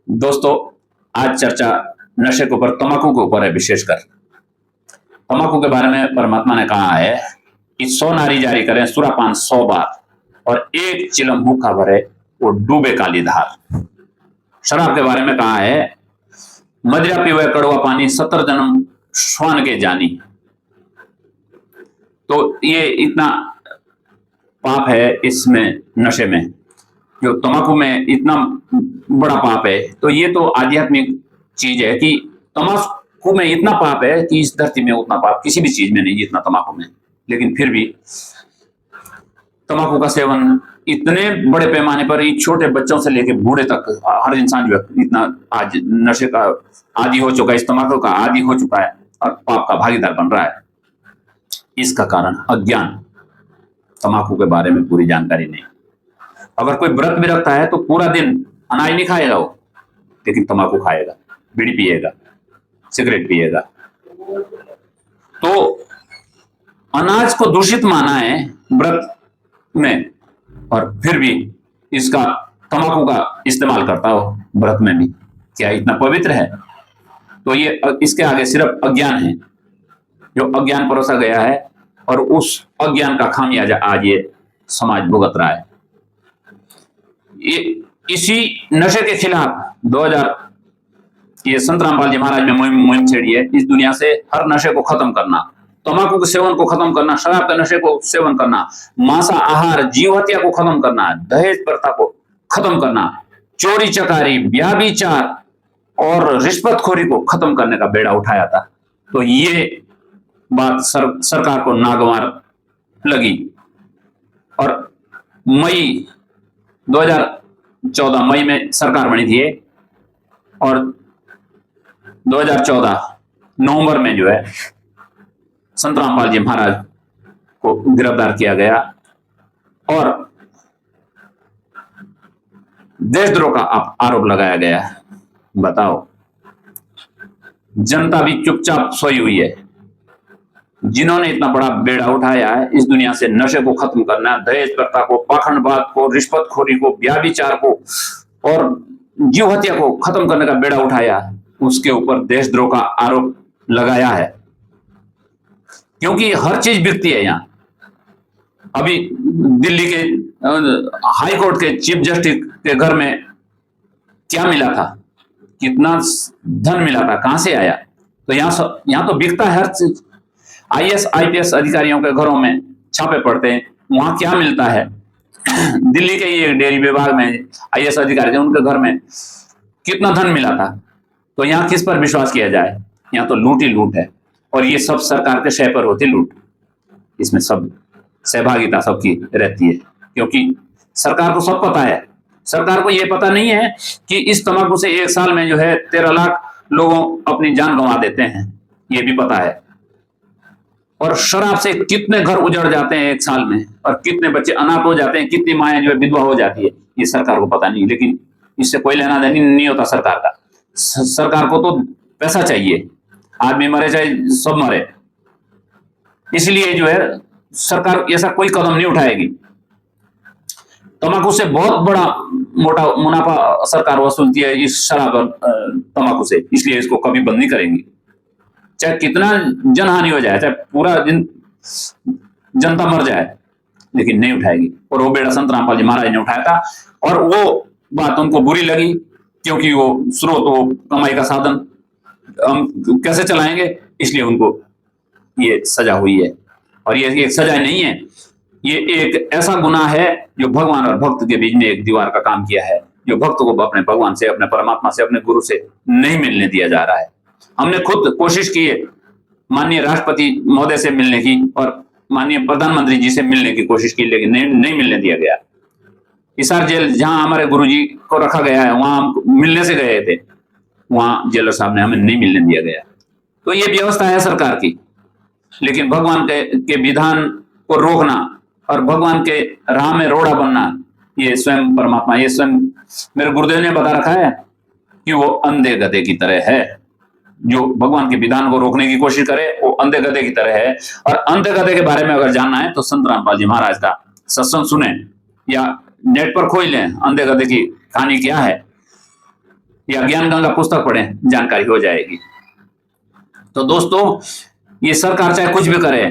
दोस्तों, आज चर्चा नशे के ऊपर, तंबाकू के ऊपर है। विशेषकर तंबाकू के बारे में परमात्मा ने कहा है कि 100 नारी जारी करें सुरापान 100 बार और एक चिलम हुक्का भरे वो डूबे काली धार। शराब के बारे में कहा है मदिरा पीवे कड़वा पानी 70 जन्म श्वान के जानी। तो ये इतना पाप है इसमें, नशे में, जो तंबाकू में इतना बड़ा पाप है। तो ये तो आध्यात्मिक चीज है कि तंबाकू में इतना पाप है कि इस धरती में उतना पाप किसी भी चीज में नहीं जितना तंबाकू में। लेकिन फिर भी तंबाकू का सेवन इतने बड़े पैमाने पर, छोटे बच्चों से लेकर बूढ़े तक हर इंसान जो है इतना आज नशे का आदी हो चुका है, इस तंबाकू का आदी हो चुका है और पाप का भागीदार बन रहा है। इसका कारण अज्ञान, तंबाकू के बारे में पूरी जानकारी नहीं। अगर कोई व्रत भी रखता है तो पूरा दिन अनाज नहीं खाएगा वो, लेकिन तंबाकू खाएगा, बीड़ी पिएगा, सिगरेट पिएगा। तो अनाज को दूषित माना है व्रत में, और फिर भी इसका तंबाकू का इस्तेमाल करता हो व्रत में भी। क्या इतना पवित्र है? तो ये इसके आगे सिर्फ अज्ञान है, जो अज्ञान परोसा गया है, और उस अज्ञान का खामियाजा आज ये समाज भुगत रहा है। ये इसी नशे के खिलाफ 2000 ये संत रामपाल जी महाराज ने मुहिम छेड़ी है। इस दुनिया से हर नशे को खत्म करना, तंबाकू के सेवन को खत्म करना, शराब के नशे को सेवन करना, मांसा आहार, जीव हत्या को खत्म करना, दहेज प्रथा को खत्म करना, चोरी चकारी, व्याभिचार और रिश्वतखोरी को खत्म करने का बेड़ा उठाया था। तो ये बात सरकार को नागवार लगी, और मई 2014 मई में सरकार बनी थी, और 2014 नवंबर में जो है संत रामपाल जी महाराज को गिरफ्तार किया गया और देशद्रोह का आरोप लगाया गया। बताओ, जनता भी चुपचाप सोई हुई है। जिन्होंने इतना बड़ा बेड़ा उठाया है इस दुनिया से नशे को खत्म करना, दहेज प्रथा को, पाखंडवाद को, रिश्वतखोरी को, व्याभिचार को और जीव हत्या को खत्म करने का बेड़ा उठाया, उसके ऊपर देशद्रोह का आरोप लगाया है। क्योंकि हर चीज बिकती है यहाँ। अभी दिल्ली के हाई कोर्ट के चीफ जस्टिस के घर में क्या मिला था, कितना धन मिला था, कहां से आया? तो यहाँ तो बिकता है हर चीज। आईएएस आईपीएस अधिकारियों के घरों में छापे पड़ते हैं, वहां क्या मिलता है? दिल्ली के ये डेयरी विभाग में आईएएस अधिकारी थे, उनके घर में कितना धन मिला था? तो यहाँ किस पर विश्वास किया जाए? यहाँ तो लूट ही लूट है, और ये सब सरकार के शय पर होती लूट। इसमें सब सहभागिता सबकी रहती है, क्योंकि सरकार को सब पता है। सरकार को ये पता नहीं है कि इस तंबाकू से एक साल में जो है 13 लाख लोगों अपनी जान गंवा देते हैं, ये भी पता है। और शराब से कितने घर उजड़ जाते हैं एक साल में, और कितने बच्चे अनाथ हो जाते हैं, कितनी माएं जो है विधवा हो जाती है, ये सरकार को पता नहीं। लेकिन इससे कोई लेना देना नहीं होता सरकार का। सरकार को तो पैसा चाहिए, आदमी मरे चाहे सब मरे, इसलिए जो है सरकार ऐसा कोई कदम नहीं उठाएगी। तंबाकू से बहुत बड़ा मोटा मुनाफा सरकार वसूलती है इस शराब और तंबाकू से, इसलिए इसको कभी बंद नहीं करेंगी। चाहे कितना जनहानि हो जाए, चाहे पूरा दिन जनता मर जाए, लेकिन नहीं उठाएगी। और वो बेड़ा संत रामपाल जी महाराज ने उठाया था, और वो बात उनको बुरी लगी, क्योंकि वो स्रोत, वो कमाई का साधन हम कैसे चलाएंगे, इसलिए उनको ये सजा हुई है। और ये एक सजा नहीं है, ये एक ऐसा गुनाह है जो भगवान और भक्त के बीच में एक दीवार का काम किया है, जो भक्त को अपने भगवान से, अपने परमात्मा से, अपने गुरु से नहीं मिलने दिया जा रहा है। हमने खुद कोशिश की है माननीय राष्ट्रपति महोदय से मिलने की, और माननीय प्रधानमंत्री जी से मिलने की कोशिश की, लेकिन नहीं मिलने दिया गया। हिसार जेल जहां हमारे गुरुजी को रखा गया है, वहां हम मिलने से गए थे, वहां जेलर साहब ने हमें नहीं मिलने दिया गया। तो ये व्यवस्था है सरकार की। लेकिन भगवान के विधान को रोकना और भगवान के राह में रोड़ा बनना, ये स्वयं परमात्मा, ये स्वयं मेरे गुरुदेव ने बता रखा है कि वो अंधे गधे की तरह है। जो भगवान के विधान को रोकने की कोशिश करे वो अंधे गधे की तरह है। और अंधे गधे के बारे में अगर जानना है तो संत रामपाल जी महाराज का सत्संग सुने, या नेट पर खोज लें अंधे गधे की कहानी क्या है। या ज्ञान गंगा पुस्तक पढ़ें, जानकारी हो जाएगी। तो दोस्तों, ये सरकार चाहे कुछ भी करे,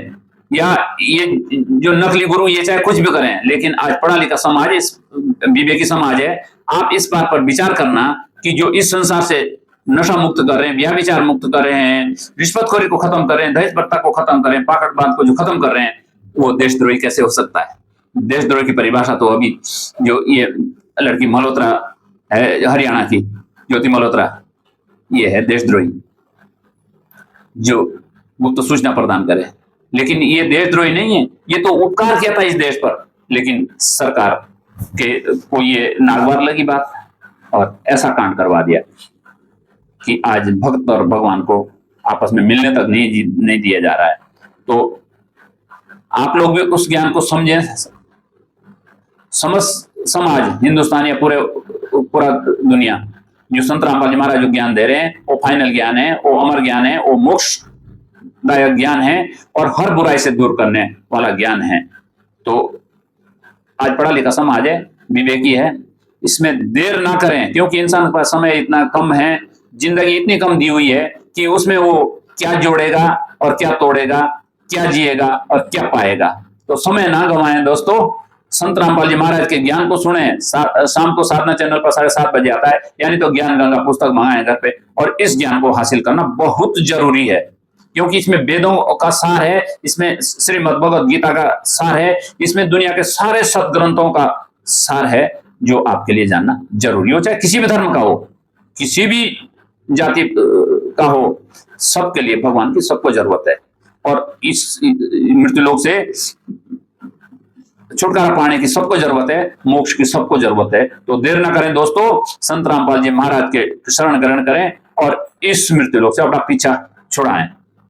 या ये जो नकली गुरु ये चाहे कुछ भी करें, लेकिन आज पढ़ा लिखा समाज, इस विवेकी समाज है, आप इस बात पर विचार करना कि जो इस संसार से नशा मुक्त कर रहे हैं, व्यभिचार मुक्त कर रहे हैं, रिश्वतखोरी को खत्म कर रहे हैं, दहेज प्रथा को खत्म कर रहे हैं, पाखंडवाद को जो खत्म कर रहे हैं, वो देशद्रोही कैसे हो सकता है? देशद्रोही की परिभाषा तो अभी जो ये लड़की मल्होत्रा है, हरियाणा की ज्योति मल्होत्रा, ये है देशद्रोही जो गुप्त सूचना प्रदान करे। लेकिन ये देशद्रोही नहीं है, ये तो उपकार किया था इस देश पर, लेकिन सरकार के को ये नागवार लगी बात और ऐसा कांड करवा दिया कि आज भक्त और भगवान को आपस में मिलने तक नहीं दिया जा रहा है। तो आप लोग भी उस ज्ञान को समझें। समाज, हिंदुस्तान या पूरा दुनिया जो संत रामपाल जी महाराज जो ज्ञान दे रहे हैं, वो फाइनल ज्ञान है, वो अमर ज्ञान है, वो मोक्षदायक ज्ञान है और हर बुराई से दूर करने वाला ज्ञान है। तो आज पढ़ा लिखा समाज है, विवेकी है, इसमें देर ना करें, क्योंकि इंसान के पास समय इतना कम है, जिंदगी इतनी कम दी हुई है कि उसमें वो क्या जोड़ेगा और क्या तोड़ेगा, क्या जिएगा और क्या पाएगा। तो समय ना गंवाएं दोस्तों, संत रामपाल जी महाराज के ज्ञान को सुने। शाम को साधना चैनल पर 7:30 बजे आता है, यानी तो ज्ञान गंगा पुस्तक मंगाएं घर पे, और इस ज्ञान को हासिल करना बहुत जरूरी है, क्योंकि इसमें वेदों का सार है, इसमें श्रीमद् भगवद गीता का सार है, इसमें दुनिया के सारे सदग्रंथों का सार है, जो आपके लिए जानना जरूरी हो, चाहे किसी भी धर्म का हो, किसी भी जाति का हो, सबके लिए भगवान की सबको जरूरत है। और इस मृत्युलोक से छुटकारा पाने की सबको जरूरत है, मोक्ष की सबको जरूरत है। तो देर ना करें दोस्तों, संत रामपाल जी महाराज के शरण ग्रहण करें और इस मृत्युलोक से अपना पीछा छुड़ाएं।